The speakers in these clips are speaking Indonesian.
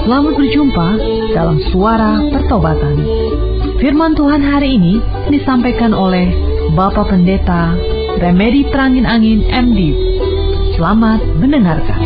Selamat berjumpa dalam Suara Pertobatan. Firman Tuhan hari ini disampaikan oleh Bapak Pendeta Remedi Terangin Angin MD. Selamat mendengarkan.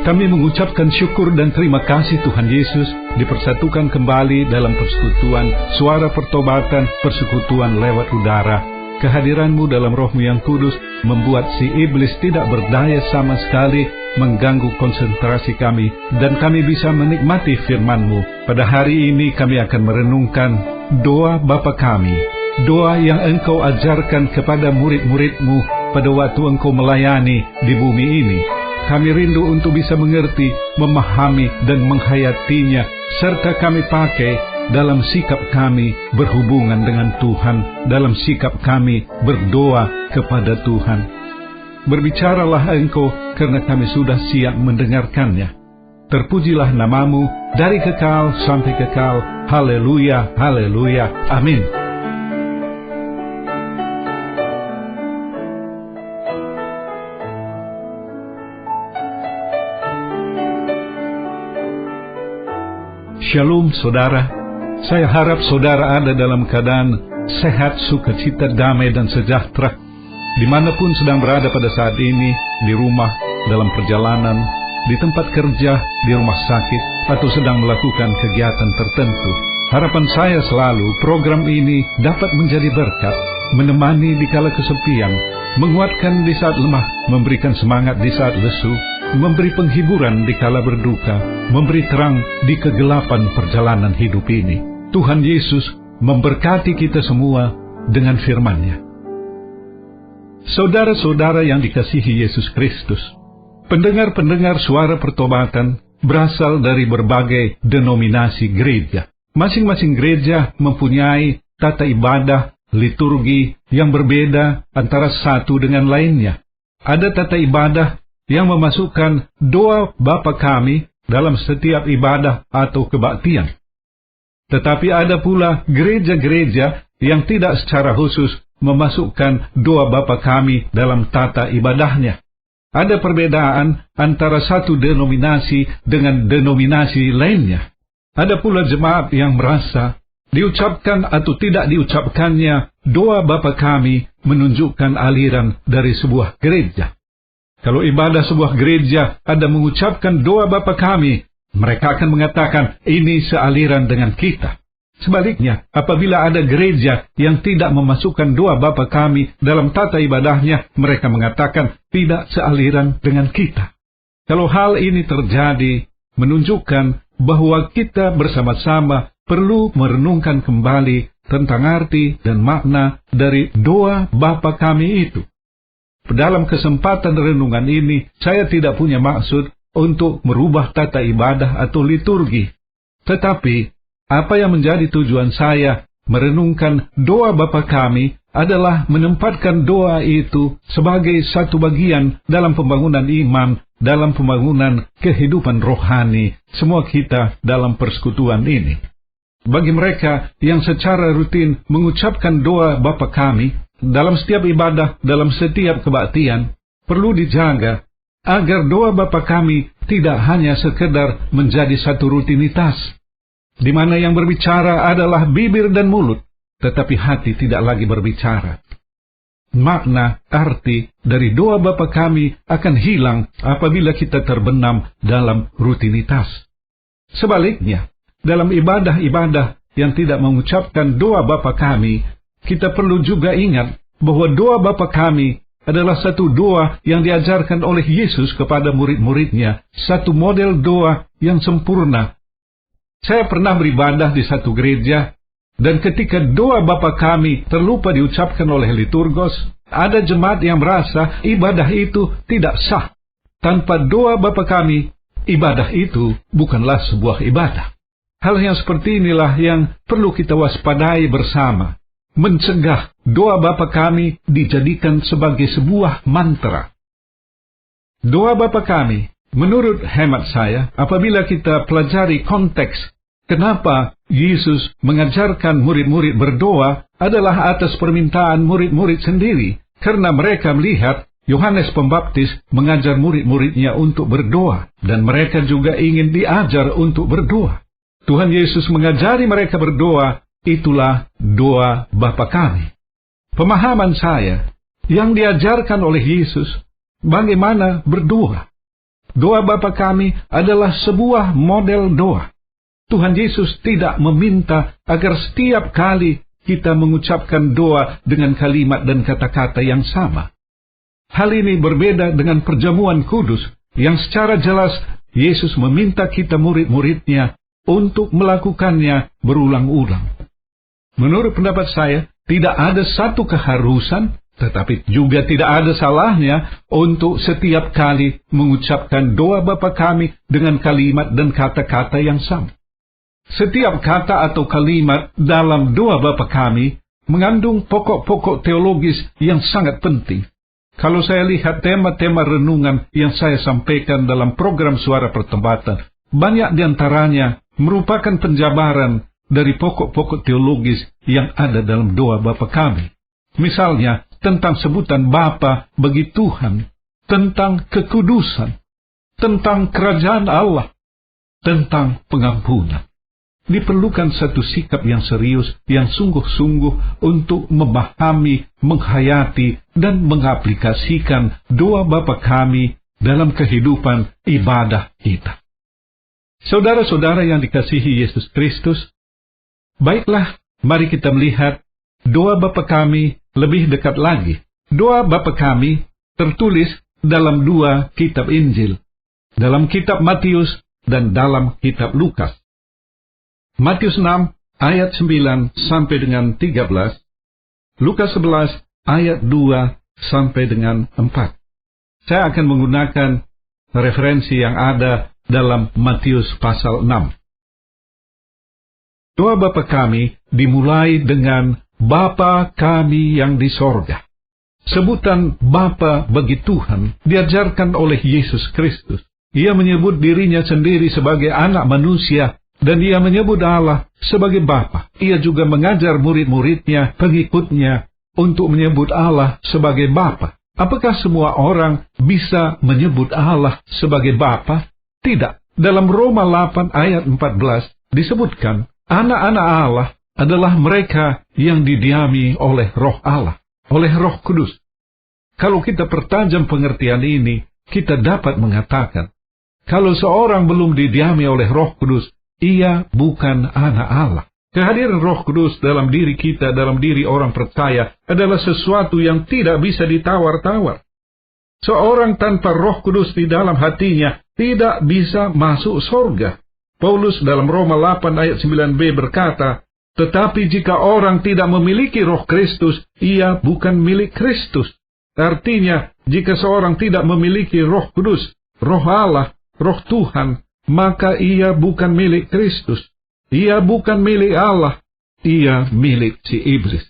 Kami mengucapkan syukur dan terima kasih Tuhan Yesus dipersatukan kembali dalam persekutuan Suara Pertobatan, persekutuan lewat udara. Kehadiran-Mu dalam Roh-Mu yang kudus membuat si iblis tidak berdaya sama sekali mengganggu konsentrasi kami, dan kami bisa menikmati firman-Mu. Pada hari ini kami akan merenungkan doa Bapa kami, doa yang Engkau ajarkan kepada murid-murid-Mu pada waktu Engkau melayani di bumi ini. Kami rindu untuk bisa mengerti, memahami, dan menghayatinya, serta kami pakai dalam sikap kami berhubungan dengan Tuhan, dalam sikap kami berdoa kepada Tuhan. Berbicaralah Engkau, karena kami sudah siap mendengarkannya. Terpujilah nama-Mu dari kekal sampai kekal. Haleluya, haleluya, amin. Shalom saudara, saya harap saudara ada dalam keadaan sehat, sukacita, damai, dan sejahtera. Dimanapun sedang berada pada saat ini, di rumah, dalam perjalanan, di tempat kerja, di rumah sakit, atau sedang melakukan kegiatan tertentu. Harapan saya selalu program ini dapat menjadi berkat, menemani di kala kesepian, menguatkan di saat lemah, memberikan semangat di saat lesu, memberi penghiburan di kala berduka, memberi terang di kegelapan perjalanan hidup ini. Tuhan Yesus memberkati kita semua dengan firman-Nya. Saudara-saudara yang dikasihi Yesus Kristus, pendengar-pendengar Suara Pertobatan berasal dari berbagai denominasi gereja. Masing-masing gereja mempunyai tata ibadah, liturgi yang berbeda antara satu dengan lainnya. Ada tata ibadah yang memasukkan doa Bapa kami dalam setiap ibadah atau kebaktian. Tetapi ada pula gereja-gereja yang tidak secara khusus memasukkan doa Bapa kami dalam tata ibadahnya. Ada perbedaan antara satu denominasi dengan denominasi lainnya. Ada pula jemaat yang merasa diucapkan atau tidak diucapkannya doa Bapa kami menunjukkan aliran dari sebuah gereja. Kalau ibadah sebuah gereja ada mengucapkan doa Bapa kami, mereka akan mengatakan ini sealiran dengan kita. Sebaliknya, apabila ada gereja yang tidak memasukkan doa Bapa kami dalam tata ibadahnya, mereka mengatakan tidak sealiran dengan kita. Kalau hal ini terjadi, menunjukkan bahwa kita bersama-sama perlu merenungkan kembali tentang arti dan makna dari doa Bapa kami itu. Dalam kesempatan renungan ini, saya tidak punya maksud untuk merubah tata ibadah atau liturgi. Tetapi, apa yang menjadi tujuan saya merenungkan doa Bapa kami adalah menempatkan doa itu sebagai satu bagian dalam pembangunan iman, dalam pembangunan kehidupan rohani semua kita dalam persekutuan ini. Bagi mereka yang secara rutin mengucapkan doa Bapa kami, dalam setiap ibadah, dalam setiap kebaktian, perlu dijaga agar doa Bapa kami tidak hanya sekedar menjadi satu rutinitas, di mana yang berbicara adalah bibir dan mulut, tetapi hati tidak lagi berbicara. Makna, arti dari doa Bapa kami akan hilang apabila kita terbenam dalam rutinitas. Sebaliknya, dalam ibadah-ibadah yang tidak mengucapkan doa Bapa kami, kita perlu juga ingat bahwa doa Bapa kami adalah satu doa yang diajarkan oleh Yesus kepada murid-muridnya, satu model doa yang sempurna. Saya pernah beribadah di satu gereja, dan ketika doa Bapa kami terlupa diucapkan oleh liturgos, ada jemaat yang merasa ibadah itu tidak sah. Tanpa doa Bapa kami, ibadah itu bukanlah sebuah ibadah. Hal yang seperti inilah yang perlu kita waspadai bersama. Mencegah doa Bapa kami dijadikan sebagai sebuah mantra. Doa Bapa kami, menurut hemat saya, apabila kita pelajari konteks Kenapa Yesus mengajarkan murid-murid berdoa adalah atas permintaan murid-murid sendiri, karena mereka melihat Yohanes Pembaptis mengajar murid-muridnya untuk berdoa, dan mereka juga ingin diajar untuk berdoa. Tuhan Yesus mengajari mereka berdoa, itulah doa Bapa kami. Pemahaman saya, yang diajarkan oleh Yesus, bagaimana berdoa. Doa Bapa kami adalah sebuah model doa. Tuhan Yesus tidak meminta agar setiap kali kita mengucapkan doa dengan kalimat dan kata-kata yang sama. Hal ini berbeda dengan perjamuan kudus, yang secara jelas Yesus meminta kita murid-muridnya untuk melakukannya berulang-ulang. Menurut pendapat saya, tidak ada satu keharusan, tetapi juga tidak ada salahnya untuk setiap kali mengucapkan doa Bapa kami dengan kalimat dan kata-kata yang sama. Setiap kata atau kalimat dalam doa Bapa kami mengandung pokok-pokok teologis yang sangat penting. Kalau saya lihat tema-tema renungan yang saya sampaikan dalam program Suara Pertobatan, banyak diantaranya merupakan penjabaran dari pokok-pokok teologis yang ada dalam doa Bapa kami. Misalnya, tentang sebutan Bapa bagi Tuhan, tentang kekudusan, tentang kerajaan Allah, tentang pengampunan. Diperlukan satu sikap yang serius, yang sungguh-sungguh untuk memahami, menghayati, dan mengaplikasikan doa Bapa kami dalam kehidupan ibadah kita. Saudara-saudara yang dikasihi Yesus Kristus, baiklah, mari kita melihat doa Bapa kami lebih dekat lagi. Doa Bapa kami tertulis dalam 2 kitab Injil, dalam kitab Matius dan dalam kitab Lukas. Matius 6 ayat 9 sampai dengan 13, Lukas 11 ayat 2 sampai dengan 4. Saya akan menggunakan referensi yang ada dalam Matius pasal 6. Doa Bapa kami dimulai dengan Bapa kami yang di sorga. Sebutan Bapa bagi Tuhan diajarkan oleh Yesus Kristus. Ia menyebut dirinya sendiri sebagai anak manusia, dan ia menyebut Allah sebagai Bapa. Ia juga mengajar murid-muridnya, pengikutnya, untuk menyebut Allah sebagai Bapa. Apakah semua orang bisa menyebut Allah sebagai Bapa? Tidak. Dalam Roma 8 ayat 14 disebutkan, anak-anak Allah adalah mereka yang didiami oleh Roh Allah, oleh Roh Kudus. Kalau kita pertajam pengertian ini, kita dapat mengatakan, kalau seorang belum didiami oleh Roh Kudus, ia bukan anak Allah. Kehadiran Roh Kudus dalam diri kita, dalam diri orang percaya, adalah sesuatu yang tidak bisa ditawar-tawar. Seorang tanpa Roh Kudus di dalam hatinya tidak bisa masuk surga. Paulus dalam Roma 8 ayat 9b berkata, tetapi jika orang tidak memiliki Roh Kristus, ia bukan milik Kristus. Artinya, jika seorang tidak memiliki Roh Kudus, Roh Allah, Roh Tuhan, maka ia bukan milik Kristus. Ia bukan milik Allah. Ia milik si iblis.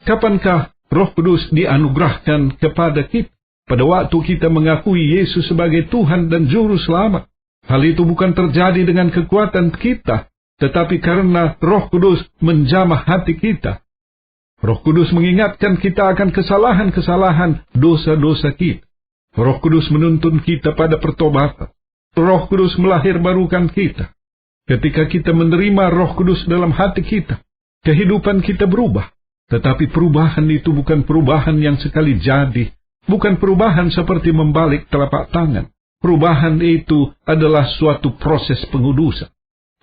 Kapankah Roh Kudus dianugerahkan kepada kita? Pada waktu kita mengakui Yesus sebagai Tuhan dan Juru Selamat. Hal itu bukan terjadi dengan kekuatan kita, tetapi karena Roh Kudus menjamah hati kita. Roh Kudus mengingatkan kita akan kesalahan-kesalahan dosa-dosa kita. Roh Kudus menuntun kita pada pertobatan. Roh Kudus melahirbarukan kita. Ketika kita menerima Roh Kudus dalam hati kita, kehidupan kita berubah. Tetapi perubahan itu bukan perubahan yang sekali jadi, bukan perubahan seperti membalik telapak tangan. Perubahan itu adalah suatu proses pengudusan.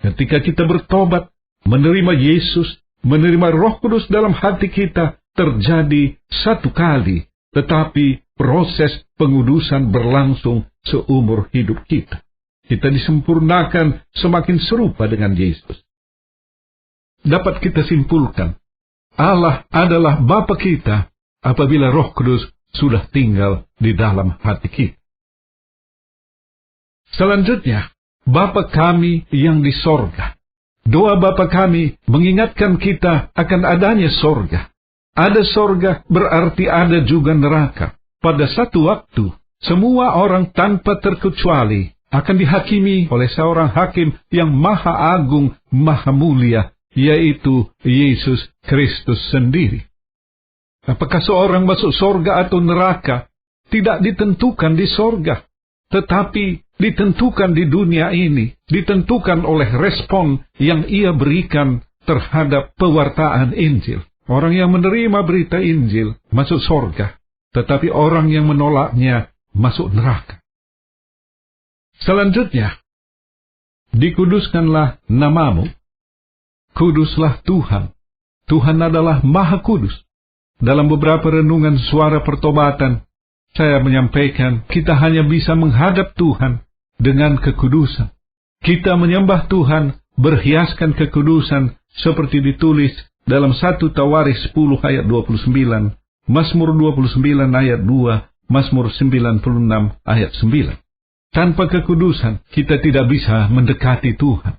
Ketika kita bertobat, menerima Yesus, menerima Roh Kudus dalam hati kita, terjadi satu kali, tetapi proses pengudusan berlangsung seumur hidup kita. Kita disempurnakan semakin serupa dengan Yesus. Dapat kita simpulkan, Allah adalah Bapa kita apabila Roh Kudus sudah tinggal di dalam hati kita. Selanjutnya, Bapa kami yang di sorga. Doa Bapa kami mengingatkan kita akan adanya sorga. Ada sorga berarti ada juga neraka. Pada satu waktu, semua orang tanpa terkecuali akan dihakimi oleh seorang hakim yang maha agung, maha mulia, yaitu Yesus Kristus sendiri. Apakah seorang masuk sorga atau neraka tidak ditentukan di sorga, tetapi ditentukan di dunia ini, ditentukan oleh respon yang ia berikan terhadap pewartaan Injil. Orang yang menerima berita Injil masuk sorga, tetapi orang yang menolaknya masuk neraka. Selanjutnya, dikuduskanlah namamu. Kuduslah Tuhan. Tuhan adalah Maha Kudus. Dalam beberapa renungan suara pertobatan, saya menyampaikan kita hanya bisa menghadap Tuhan dengan kekudusan. Kita menyembah Tuhan berhiaskan kekudusan seperti ditulis dalam 1 Tawaris 10 ayat 29, Mazmur 29 ayat 2, Mazmur 96 ayat 9. Tanpa kekudusan, kita tidak bisa mendekati Tuhan.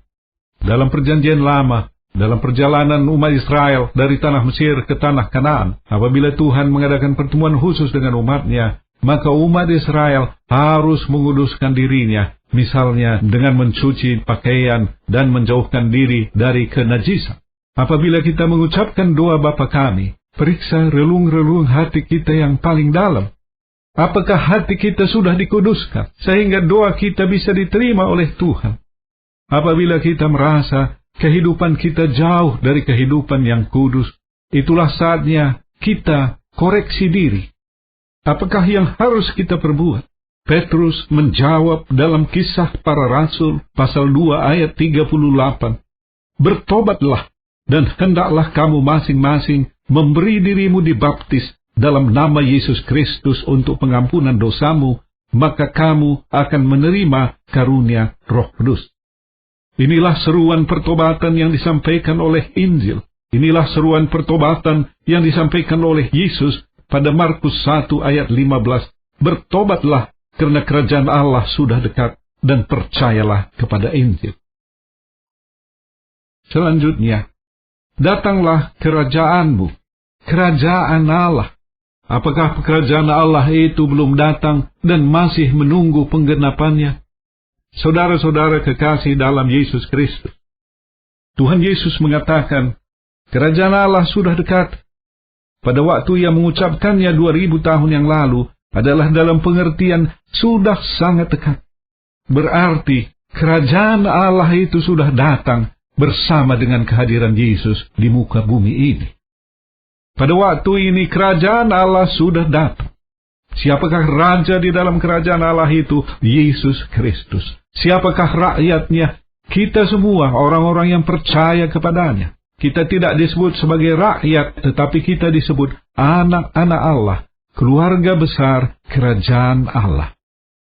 Dalam perjanjian lama, dalam perjalanan umat Israel dari tanah Mesir ke tanah Kanaan, apabila Tuhan mengadakan pertemuan khusus dengan umatnya, maka umat Israel harus menguduskan dirinya, misalnya dengan mencuci pakaian dan menjauhkan diri dari kenajisan. Apabila kita mengucapkan doa Bapa kami, periksa relung-relung hati kita yang paling dalam. Apakah hati kita sudah dikuduskan, sehingga doa kita bisa diterima oleh Tuhan? Apabila kita merasa kehidupan kita jauh dari kehidupan yang kudus, itulah saatnya kita koreksi diri. Apakah yang harus kita perbuat? Petrus menjawab dalam Kisah Para Rasul, pasal 2 ayat 38, bertobatlah, dan hendaklah kamu masing-masing memberi dirimu dibaptis dalam nama Yesus Kristus untuk pengampunan dosamu, maka kamu akan menerima karunia Roh Kudus. Inilah seruan pertobatan yang disampaikan oleh Injil. Inilah seruan pertobatan yang disampaikan oleh Yesus pada Markus 1 ayat 15. Bertobatlah, karena kerajaan Allah sudah dekat, dan percayalah kepada Injil. Selanjutnya, datanglah kerajaanmu, kerajaan Allah. Apakah kerajaan Allah itu belum datang dan masih menunggu penggenapannya? Saudara-saudara kekasih dalam Yesus Kristus, Tuhan Yesus mengatakan, kerajaan Allah sudah dekat. Pada waktu Ia mengucapkannya 2000 tahun yang lalu, adalah dalam pengertian sudah sangat dekat. Berarti, kerajaan Allah itu sudah datang bersama dengan kehadiran Yesus di muka bumi ini. Pada waktu ini kerajaan Allah sudah datang. Siapakah raja di dalam kerajaan Allah itu? Yesus Kristus. Siapakah rakyatnya? Kita semua orang-orang yang percaya kepadanya. Kita tidak disebut sebagai rakyat, tetapi kita disebut anak-anak Allah, keluarga besar kerajaan Allah.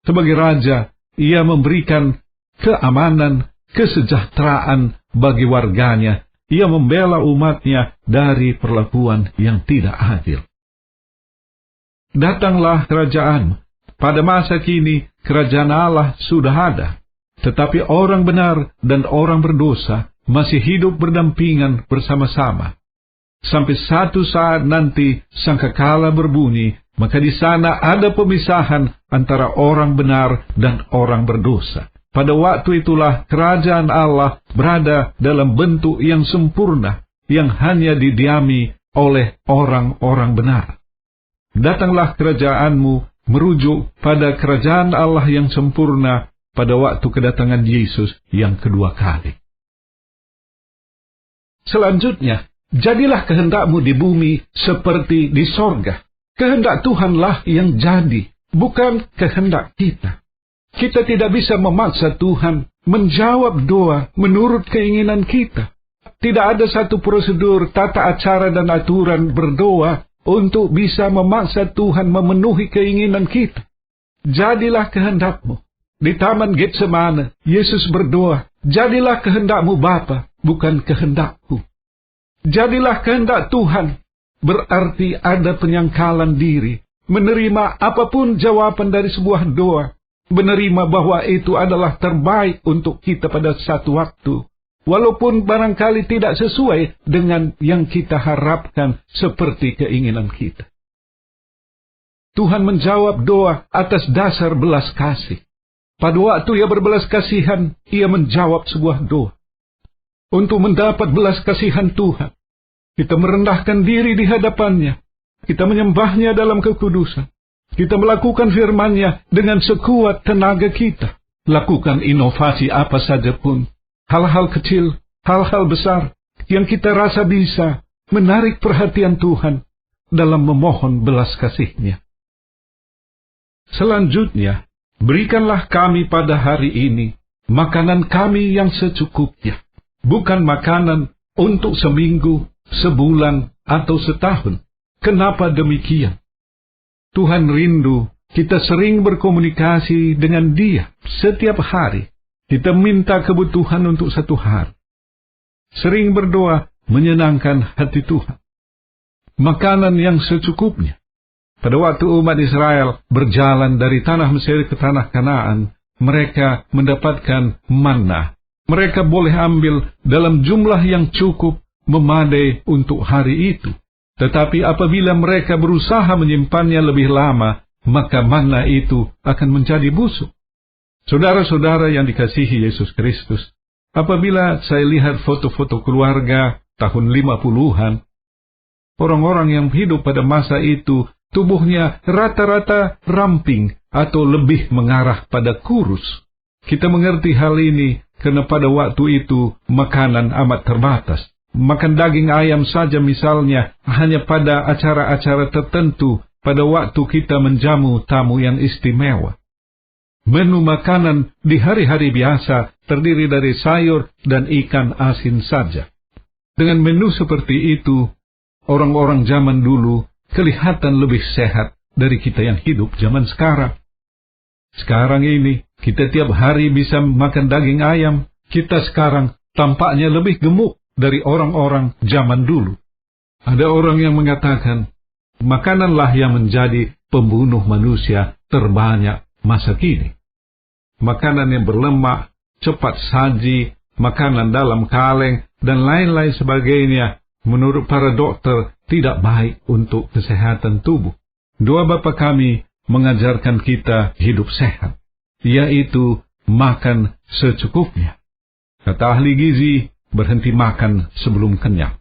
Sebagai raja, Ia memberikan keamanan, kesejahteraan bagi warganya. Ia membela umatnya dari perlakuan yang tidak adil. Datanglah kerajaan. Pada masa kini, kerajaan Allah sudah ada. Tetapi orang benar dan orang berdosa masih hidup berdampingan bersama-sama. Sampai satu saat nanti sangkakala berbunyi, maka di sana ada pemisahan antara orang benar dan orang berdosa. Pada waktu itulah kerajaan Allah berada dalam bentuk yang sempurna, yang hanya didiami oleh orang-orang benar. Datanglah kerajaanmu merujuk pada kerajaan Allah yang sempurna pada waktu kedatangan Yesus yang kedua kali. Selanjutnya, jadilah kehendakmu di bumi seperti di sorga. Kehendak Tuhanlah yang jadi, bukan kehendak kita. Kita tidak bisa memaksa Tuhan menjawab doa menurut keinginan kita. Tidak ada satu prosedur, tata acara dan aturan berdoa untuk bisa memaksa Tuhan memenuhi keinginan kita. Jadilah kehendakmu. Di Taman Getsemane, Yesus berdoa, jadilah kehendakmu Bapa, bukan kehendakku. Jadilah kehendak Tuhan, berarti ada penyangkalan diri, menerima apapun jawaban dari sebuah doa, menerima bahwa itu adalah terbaik untuk kita pada satu waktu, walaupun barangkali tidak sesuai dengan yang kita harapkan seperti keinginan kita. Tuhan menjawab doa atas dasar belas kasih. Pada waktu ia berbelas kasihan, ia menjawab sebuah doa. Untuk mendapat belas kasihan Tuhan, kita merendahkan diri di hadapannya. Kita menyembahnya dalam kekudusan. Kita melakukan firman-Nya dengan sekuat tenaga kita. Lakukan inovasi apa saja pun. Hal-hal kecil, hal-hal besar yang kita rasa bisa menarik perhatian Tuhan dalam memohon belas kasih-Nya. Selanjutnya, berikanlah kami pada hari ini makanan kami yang secukupnya. Bukan makanan untuk seminggu, sebulan, atau setahun. Kenapa demikian? Tuhan rindu kita sering berkomunikasi dengan Dia setiap hari. Kita minta kebutuhan untuk satu hari. Sering berdoa menyenangkan hati Tuhan. Makanan yang secukupnya. Pada waktu umat Israel berjalan dari tanah Mesir ke tanah Kanaan, mereka mendapatkan manna. Mereka boleh ambil dalam jumlah yang cukup memadai untuk hari itu. Tetapi apabila mereka berusaha menyimpannya lebih lama, maka manna itu akan menjadi busuk. Saudara-saudara yang dikasihi Yesus Kristus, apabila saya lihat foto-foto keluarga tahun 50-an, orang-orang yang hidup pada masa itu, tubuhnya rata-rata ramping atau lebih mengarah pada kurus. Kita mengerti hal ini karena pada waktu itu makanan amat terbatas. Makan daging ayam saja misalnya hanya pada acara-acara tertentu pada waktu kita menjamu tamu yang istimewa. Menu makanan di hari-hari biasa terdiri dari sayur dan ikan asin saja. Dengan menu seperti itu, orang-orang zaman dulu kelihatan lebih sehat dari kita yang hidup zaman sekarang. Sekarang ini, kita tiap hari bisa makan daging ayam. Kita sekarang tampaknya lebih gemuk dari orang-orang zaman dulu. Ada orang yang mengatakan, makananlah yang menjadi pembunuh manusia terbanyak masa kini. Makanan yang berlemak, cepat saji, makanan dalam kaleng, dan lain-lain sebagainya, menurut para dokter, tidak baik untuk kesehatan tubuh. Doa Bapa kami mengajarkan kita hidup sehat, yaitu makan secukupnya. Kata ahli gizi, berhenti makan sebelum kenyang.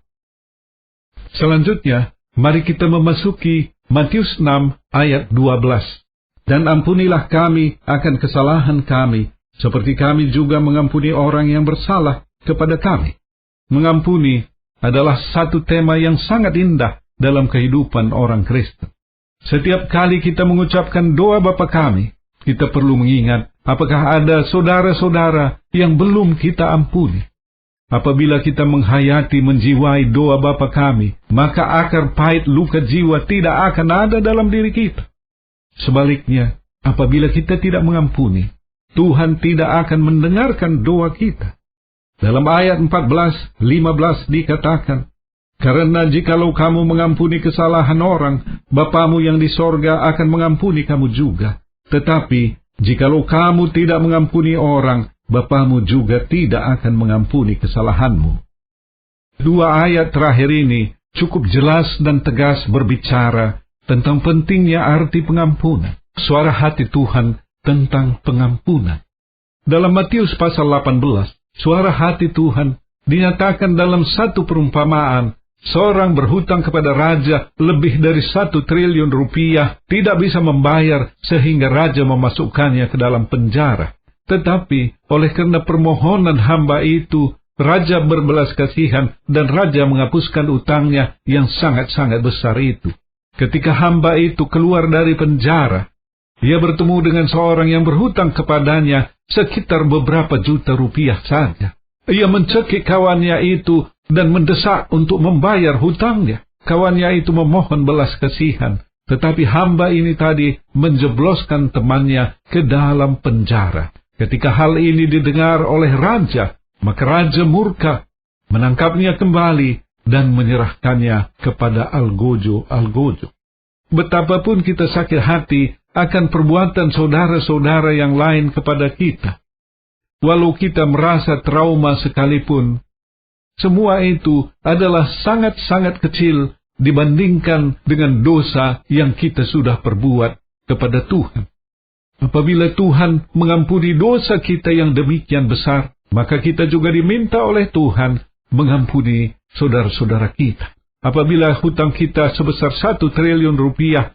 Selanjutnya, mari kita memasuki Matius 6 ayat 12. Dan ampunilah kami akan kesalahan kami, seperti kami juga mengampuni orang yang bersalah kepada kami. Mengampuni adalah satu tema yang sangat indah dalam kehidupan orang Kristen. Setiap kali kita mengucapkan doa Bapa kami, kita perlu mengingat apakah ada saudara-saudara yang belum kita ampuni. Apabila kita menghayati menjiwai doa Bapa kami, maka akar pahit luka jiwa tidak akan ada dalam diri kita. Sebaliknya, apabila kita tidak mengampuni, Tuhan tidak akan mendengarkan doa kita. Dalam ayat 14-15 dikatakan, karena jikalau kamu mengampuni kesalahan orang, Bapamu yang di sorga akan mengampuni kamu juga. Tetapi, jikalau kamu tidak mengampuni orang, Bapamu juga tidak akan mengampuni kesalahanmu. Dua ayat terakhir ini cukup jelas dan tegas berbicara tentang pentingnya arti pengampunan. Suara hati Tuhan tentang pengampunan. Dalam Matius pasal 18, suara hati Tuhan dinyatakan dalam satu perumpamaan. Seorang berhutang kepada raja lebih dari 1 triliun rupiah, tidak bisa membayar sehingga raja memasukkannya ke dalam penjara. Tetapi oleh karena permohonan hamba itu, raja berbelas kasihan dan raja menghapuskan utangnya yang sangat-sangat besar itu. Ketika hamba itu keluar dari penjara, ia bertemu dengan seorang yang berhutang kepadanya sekitar beberapa juta rupiah saja. Ia mencekik kawannya itu dan mendesak untuk membayar hutangnya. Kawannya itu memohon belas kasihan, tetapi hamba ini tadi menjebloskan temannya ke dalam penjara. Ketika hal ini didengar oleh raja, maka raja murka, menangkapnya kembali dan menyerahkannya kepada algojo. Betapapun kita sakit hati akan perbuatan saudara-saudara yang lain kepada kita, walau kita merasa trauma sekalipun, semua itu adalah sangat-sangat kecil dibandingkan dengan dosa yang kita sudah perbuat kepada Tuhan. Apabila Tuhan mengampuni dosa kita yang demikian besar, maka kita juga diminta oleh Tuhan mengampuni saudara-saudara kita. Apabila hutang kita sebesar 1 triliun rupiah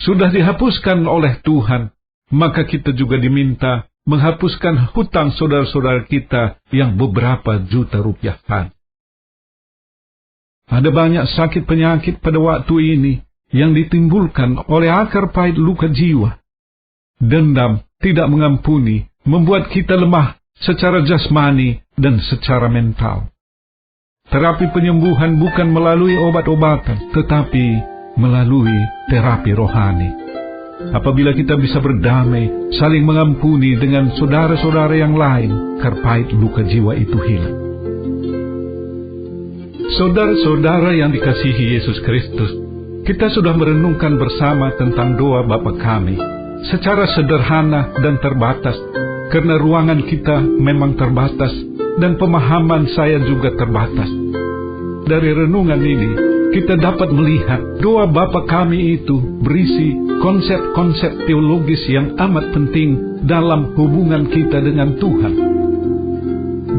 sudah dihapuskan oleh Tuhan, maka kita juga diminta menghapuskan hutang saudara-saudara kita yang beberapa juta rupiah saja. Ada banyak sakit penyakit pada waktu ini yang ditimbulkan oleh akar pahit luka jiwa. Dendam, tidak mengampuni, membuat kita lemah secara jasmani dan secara mental. Terapi penyembuhan bukan melalui obat-obatan, tetapi melalui terapi rohani. Apabila kita bisa berdamai, saling mengampuni dengan saudara-saudara yang lain, akar pahit luka jiwa itu hilang. Saudara-saudara yang dikasihi Yesus Kristus, kita sudah merenungkan bersama tentang doa Bapa kami, secara sederhana dan terbatas, karena ruangan kita memang terbatas, dan pemahaman saya juga terbatas. Dari renungan ini, kita dapat melihat doa Bapa kami itu berisi konsep-konsep teologis yang amat penting dalam hubungan kita dengan Tuhan.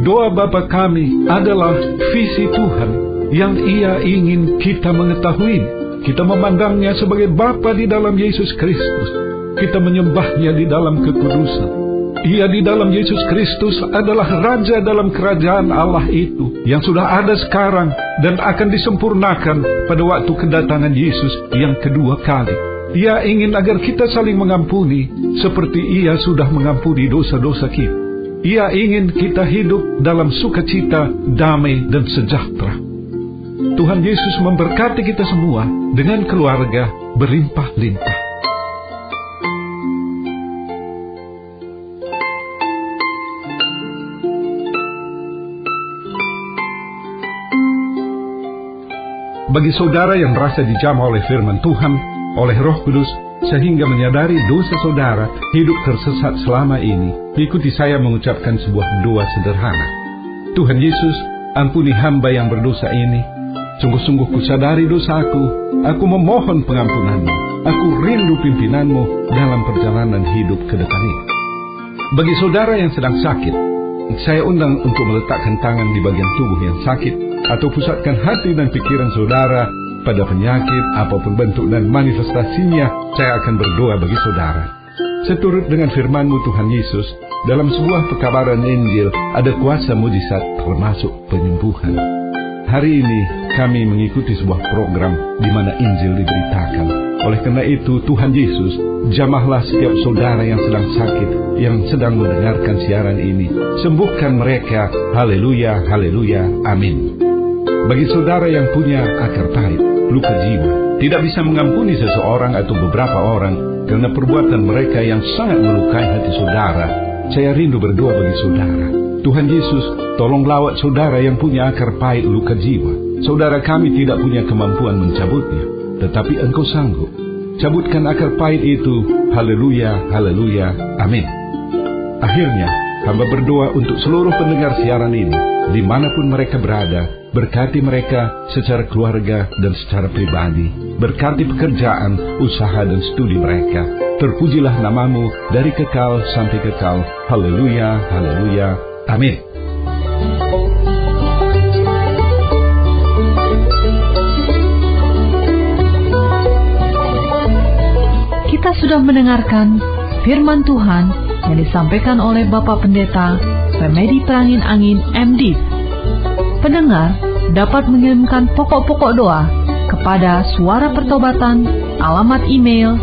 Doa Bapa kami adalah visi Tuhan yang Ia ingin kita mengetahui. Kita memandangnya sebagai Bapa di dalam Yesus Kristus. Kita menyembahnya di dalam kekudusan. Ia di dalam Yesus Kristus adalah Raja dalam kerajaan Allah itu, yang sudah ada sekarang dan akan disempurnakan pada waktu kedatangan Yesus yang kedua kali. Ia ingin agar kita saling mengampuni, seperti Ia sudah mengampuni dosa-dosa kita. Ia ingin kita hidup dalam sukacita, damai, dan sejahtera. Tuhan Yesus memberkati kita semua dengan keluarga berlimpah-limpah. Bagi saudara yang merasa dijamah oleh firman Tuhan, oleh Roh Kudus, sehingga menyadari dosa saudara hidup tersesat selama ini, ikuti saya mengucapkan sebuah doa sederhana. Tuhan Yesus, ampuni hamba yang berdosa ini. Sungguh-sungguh kusadari dosaku, aku memohon pengampunanmu. Aku rindu pimpinanmu dalam perjalanan hidup ke depan ini. Bagi saudara yang sedang sakit, saya undang untuk meletakkan tangan di bagian tubuh yang sakit, atau pusatkan hati dan pikiran saudara pada penyakit, apapun bentuk dan manifestasinya. Saya akan berdoa bagi saudara. Seturut dengan firman-Mu Tuhan Yesus, dalam sebuah pekabaran Injil ada kuasa mujizat termasuk penyembuhan. Hari ini kami mengikuti sebuah program di mana Injil diberitakan. Oleh karena itu, Tuhan Yesus, jamahlah setiap saudara yang sedang sakit, yang sedang mendengarkan siaran ini. Sembuhkan mereka. Haleluya, haleluya, amin. Bagi saudara yang punya akar pahit, luka jiwa, tidak bisa mengampuni seseorang atau beberapa orang karena perbuatan mereka yang sangat melukai hati saudara, saya rindu berdoa bagi saudara. Tuhan Yesus, tolong lawat saudara yang punya akar pahit luka jiwa. Saudara kami tidak punya kemampuan mencabutnya, tetapi Engkau sanggup. Cabutkan akar pahit itu. Haleluya, haleluya, amin. Akhirnya, hamba berdoa untuk seluruh pendengar siaran ini, dimanapun mereka berada. Berkati mereka secara keluarga dan secara pribadi. Berkati pekerjaan, usaha dan studi mereka. Terpujilah nama-Mu dari kekal sampai kekal. Haleluya, haleluya, amin. Kita sudah mendengarkan firman Tuhan yang disampaikan oleh Bapak Pendeta Remedi Trangin Angin MD. Pendengar dapat mengirimkan pokok-pokok doa kepada Suara Pertobatan, alamat email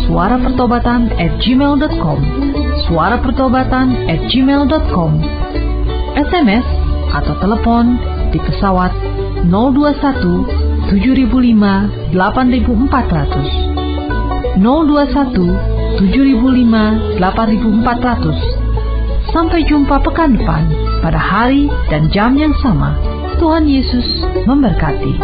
suarapertobatan@gmail.com, suarapertobatan@gmail.com, SMS atau telepon di pesawat 021 7005 8400, 021 7005 8400. Sampai jumpa pekan depan pada hari dan jam yang sama. Tuhan Yesus memberkati.